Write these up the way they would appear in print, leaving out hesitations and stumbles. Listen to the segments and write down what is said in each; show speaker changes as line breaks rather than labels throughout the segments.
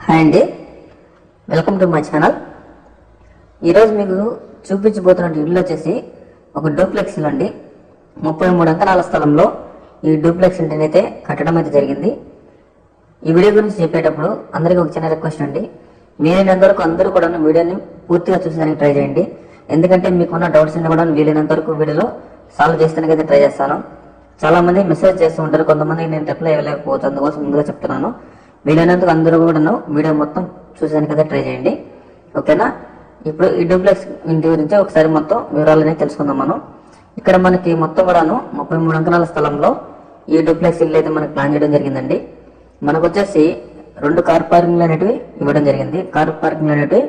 Hi అండి, welcome to my channel. ఈరోజు మీకు చూపించబోతున్న ఇల్లు వచ్చేసి ఒక డూప్లెక్స్ ఇల్లు అండి. 33 అంకణాల స్థలంలో ఈ డూప్లెక్స్ ఇంటిని అయితే కట్టడం అయితే జరిగింది. ఈ వీడియో గురించి చెప్పేటప్పుడు అందరికీ ఒక చిన్న రిక్వెస్ట్ అండి, వీలైనంత వరకు అందరూ కూడా వీడియోని పూర్తిగా చూసేదానికి ట్రై చేయండి. ఎందుకంటే మీకున్న డౌట్స్ అన్ని కూడా వీలైనంత వరకు వీడియోలో సాల్వ్ చేస్తానికి అయితే ట్రై చేస్తాను. చాలా మంది మెసేజ్ చేస్తూ ఉంటారు, కొంతమందికి నేను రిప్లై ఇవ్వలేకపోవచ్చు, అందుకోసం ముందుగా చెప్తున్నాను. వీలైనందుకు అందరూ కూడా వీడియో మొత్తం చూసేదానికి అయితే ట్రై చేయండి, ఓకేనా. ఇప్పుడు ఈ డూప్లెక్స్ ఇంటి గురించి ఒకసారి మొత్తం వివరాలనే తెలుసుకుందాం మనం. ఇక్కడ మనకి మొత్తం కూడాను 33 అంకణాల స్థలంలో ఈ డూప్లెక్స్ ఇల్లు అయితే మనకి ప్లాన్ చేయడం జరిగిందండి. మనకు వచ్చేసి 2 కార్ పార్కింగ్లు అనేటివి ఇవ్వడం జరిగింది. కార్ పార్కింగ్లు అనేటివి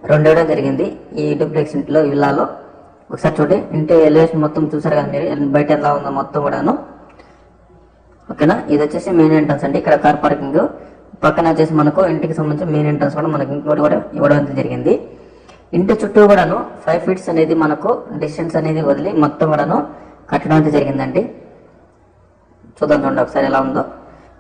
2 ఇవ్వడం జరిగింది ఈ డూప్లెక్స్ ఇంట్లో విల్లాలో. ఒకసారి చూడండి, ఇంటి ఎలివేషన్ మొత్తం చూసారు కదా మీరు, బయట ఎలా ఉందో మొత్తం కూడాను, ఓకేనా. ఇది వచ్చేసి మెయిన్ ఎంట్రన్స్ అండి. ఇక్కడ కార్ పార్కింగ్ పక్కన వచ్చేసి మనకు ఇంటికి సంబంధించిన మెయిన్ ఎంట్రన్స్ కూడా మనకి ఇంకోటి కూడా ఇవ్వడం జరిగింది. ఇంటి చుట్టూ కూడాను 5 ఫీట్స్ అనేది మనకు డిస్టెన్స్ అనేది వదిలి మొత్తం కూడాను కట్టడం అయితే జరిగిందండి. చూద్దాం చూడండి ఒకసారి ఎలా ఉందో.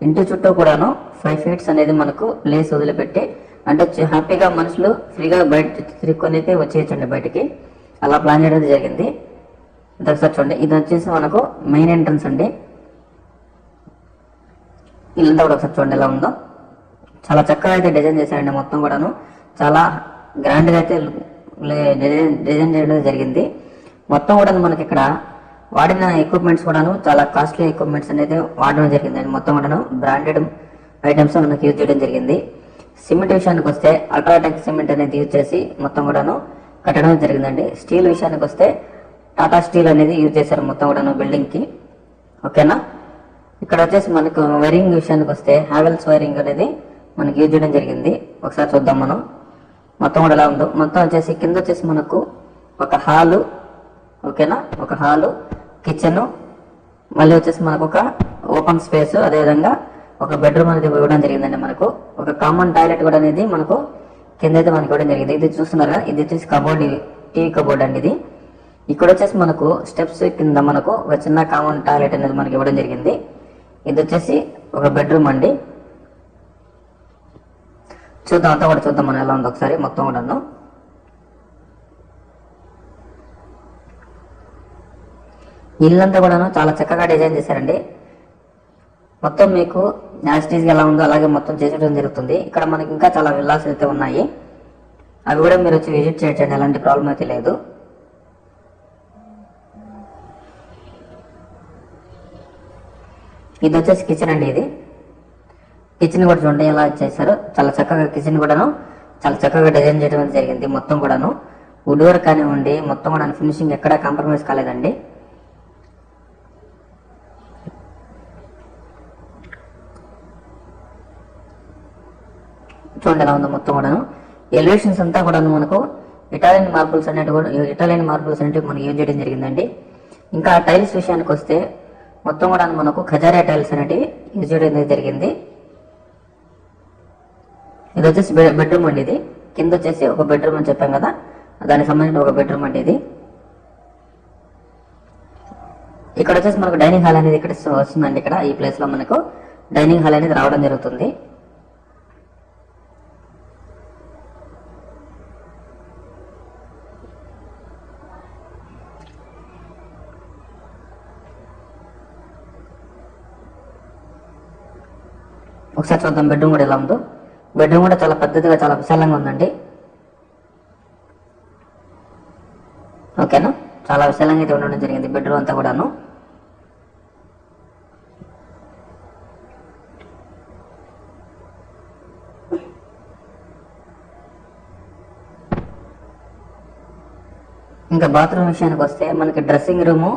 ఇంటి చుట్టూ కూడాను 5 ఫీట్స్ అనేది మనకు ప్లేస్ వదిలిపెట్టి, అంటే హ్యాపీగా మనుషులు ఫ్రీగా బయట తిరుక్కొని అయితే వచ్చేయచ్చండి బయటికి, అలా ప్లాన్ చేయడం జరిగింది. ఒకసారి చూడండి, ఇది వచ్చేసి మనకు మెయిన్ ఎంట్రన్స్ అండి. ఇల్లంతా కూడా ఒకసారి చూడండి ఎలా ఉందో. చాలా చక్కగా అయితే డిజైన్ చేశారండి, మొత్తం కూడాను చాలా గ్రాండ్గా అయితే డిజైన్ చేయడం జరిగింది. మొత్తం కూడా మనకి ఇక్కడ వాడిన ఎక్విప్మెంట్స్ కూడాను చాలా కాస్ట్లీ ఎక్విప్మెంట్స్ అనేది వాడడం జరిగిందండి. మొత్తం కూడాను బ్రాండెడ్ ఐటమ్స్ మనకి యూజ్ చేయడం జరిగింది. సిమెంట్ విషయానికి వస్తే అల్ట్రాటెక్ సిమెంట్ అనేది యూజ్ చేసి మొత్తం కూడాను కట్టడం జరిగిందండి. స్టీల్ విషయానికి వస్తే టాటా స్టీల్ అనేది యూజ్ చేశారు మొత్తం కూడాను బిల్డింగ్ కి, ఓకేనా. ఇక్కడ వచ్చేసి మనకు వైరింగ్ విషయానికి వస్తే హ్యావెల్స్ వైరింగ్ అనేది మనకి యూజ్ చేయడం జరిగింది. ఒకసారి చూద్దాం మనం మొత్తం కూడా ఎలా ఉందో. మొత్తం వచ్చేసి కింద వచ్చేసి మనకు ఒక హాలు, ఓకేనా, ఒక హాలు, కిచెన్, మళ్ళీ వచ్చేసి మనకు ఒక ఓపెన్ స్పేస్, అదేవిధంగా ఒక బెడ్రూమ్ అనేది ఇవ్వడం జరిగిందండి. మనకు ఒక కామన్ టాయిలెట్ కూడా అనేది మనకు కింద అయితే మనకి ఇవ్వడం జరిగింది. ఇది చూస్తున్నారు కదా, ఇది వచ్చేసి కబోర్డ్, టీవీ కబోర్డ్ అండి ఇది. ఇక్కడ వచ్చేసి మనకు స్టెప్స్ కింద మనకు ఒక చిన్న కామన్ టాయిలెట్ అనేది మనకి ఇవ్వడం జరిగింది. ఇది వచ్చేసి ఒక బెడ్రూమ్ అండి. చూద్దాం అంతా కూడా చూద్దాం మనం ఎలా ఉందో ఒకసారి మొత్తం కూడాను. ఇల్లంతా కూడాను చాలా చక్కగా డిజైన్ చేశారండి. మొత్తం మీకు యాజిటీస్గా ఎలా ఉందో అలాగే మొత్తం చేసేయడం జరుగుతుంది. ఇక్కడ మనకి ఇంకా చాలా విల్లాస్ అయితే ఉన్నాయి, అవి కూడా మీరు వచ్చి విజిట్ చేయొచ్చండి, ఎలాంటి ప్రాబ్లం అయితే లేదు. ఇది వచ్చేసి కిచెన్ అండి. ఇది కిచెన్ కూడా చూడండి ఎలా చేశారు, చాలా చక్కగా కిచెన్ కూడాను చాలా చక్కగా డిజైన్ చేయడం జరిగింది. మొత్తం కూడాను వుడ్ వర్క్ కానివ్వండి, మొత్తం కూడా ఫినిషింగ్ ఎక్కడా కాంప్రమైజ్ కాలేదండి. చూడండి ఎలా ఉందో మొత్తం కూడాను. ఎలివేషన్స్ అంతా కూడాను మనకు ఇటాలియన్ మార్బుల్స్ అనేవి మనకి యూజ్ చేయడం జరిగిందండి. ఇంకా టైల్స్ విషయానికి వస్తే మొత్తం కూడా మనకు ఖజారియా టైల్స్ అనేటివి యూజ్ చేయడం జరిగింది. ఇది వచ్చేసి బెడ్రూమ్ అండి. ఇది కింద వచ్చేసి ఒక బెడ్రూమ్ అని చెప్పాం కదా, దానికి సంబంధించిన ఒక బెడ్రూమ్ అండి ఇది. ఇక్కడ వచ్చేసి మనకు డైనింగ్ హాల్ అనేది ఇక్కడ వస్తుందండి. ఇక్కడ ఈ ప్లేస్ లో మనకు డైనింగ్ హాల్ అనేది రావడం జరుగుతుంది. ఒకసారి చూద్దాం బెడ్రూమ్ కూడా ఎలా ఉందో. బెడ్రూమ్ కూడా చాలా పెద్దదిగా చాలా విశాలంగా ఉందండి, ఓకేనా. చాలా విశాలంగా అయితే ఉండడం జరిగింది బెడ్రూమ్ అంతా కూడాను. ఇంకా బాత్రూమ్ విషయానికి వస్తే మనకి డ్రెస్సింగ్ రూము,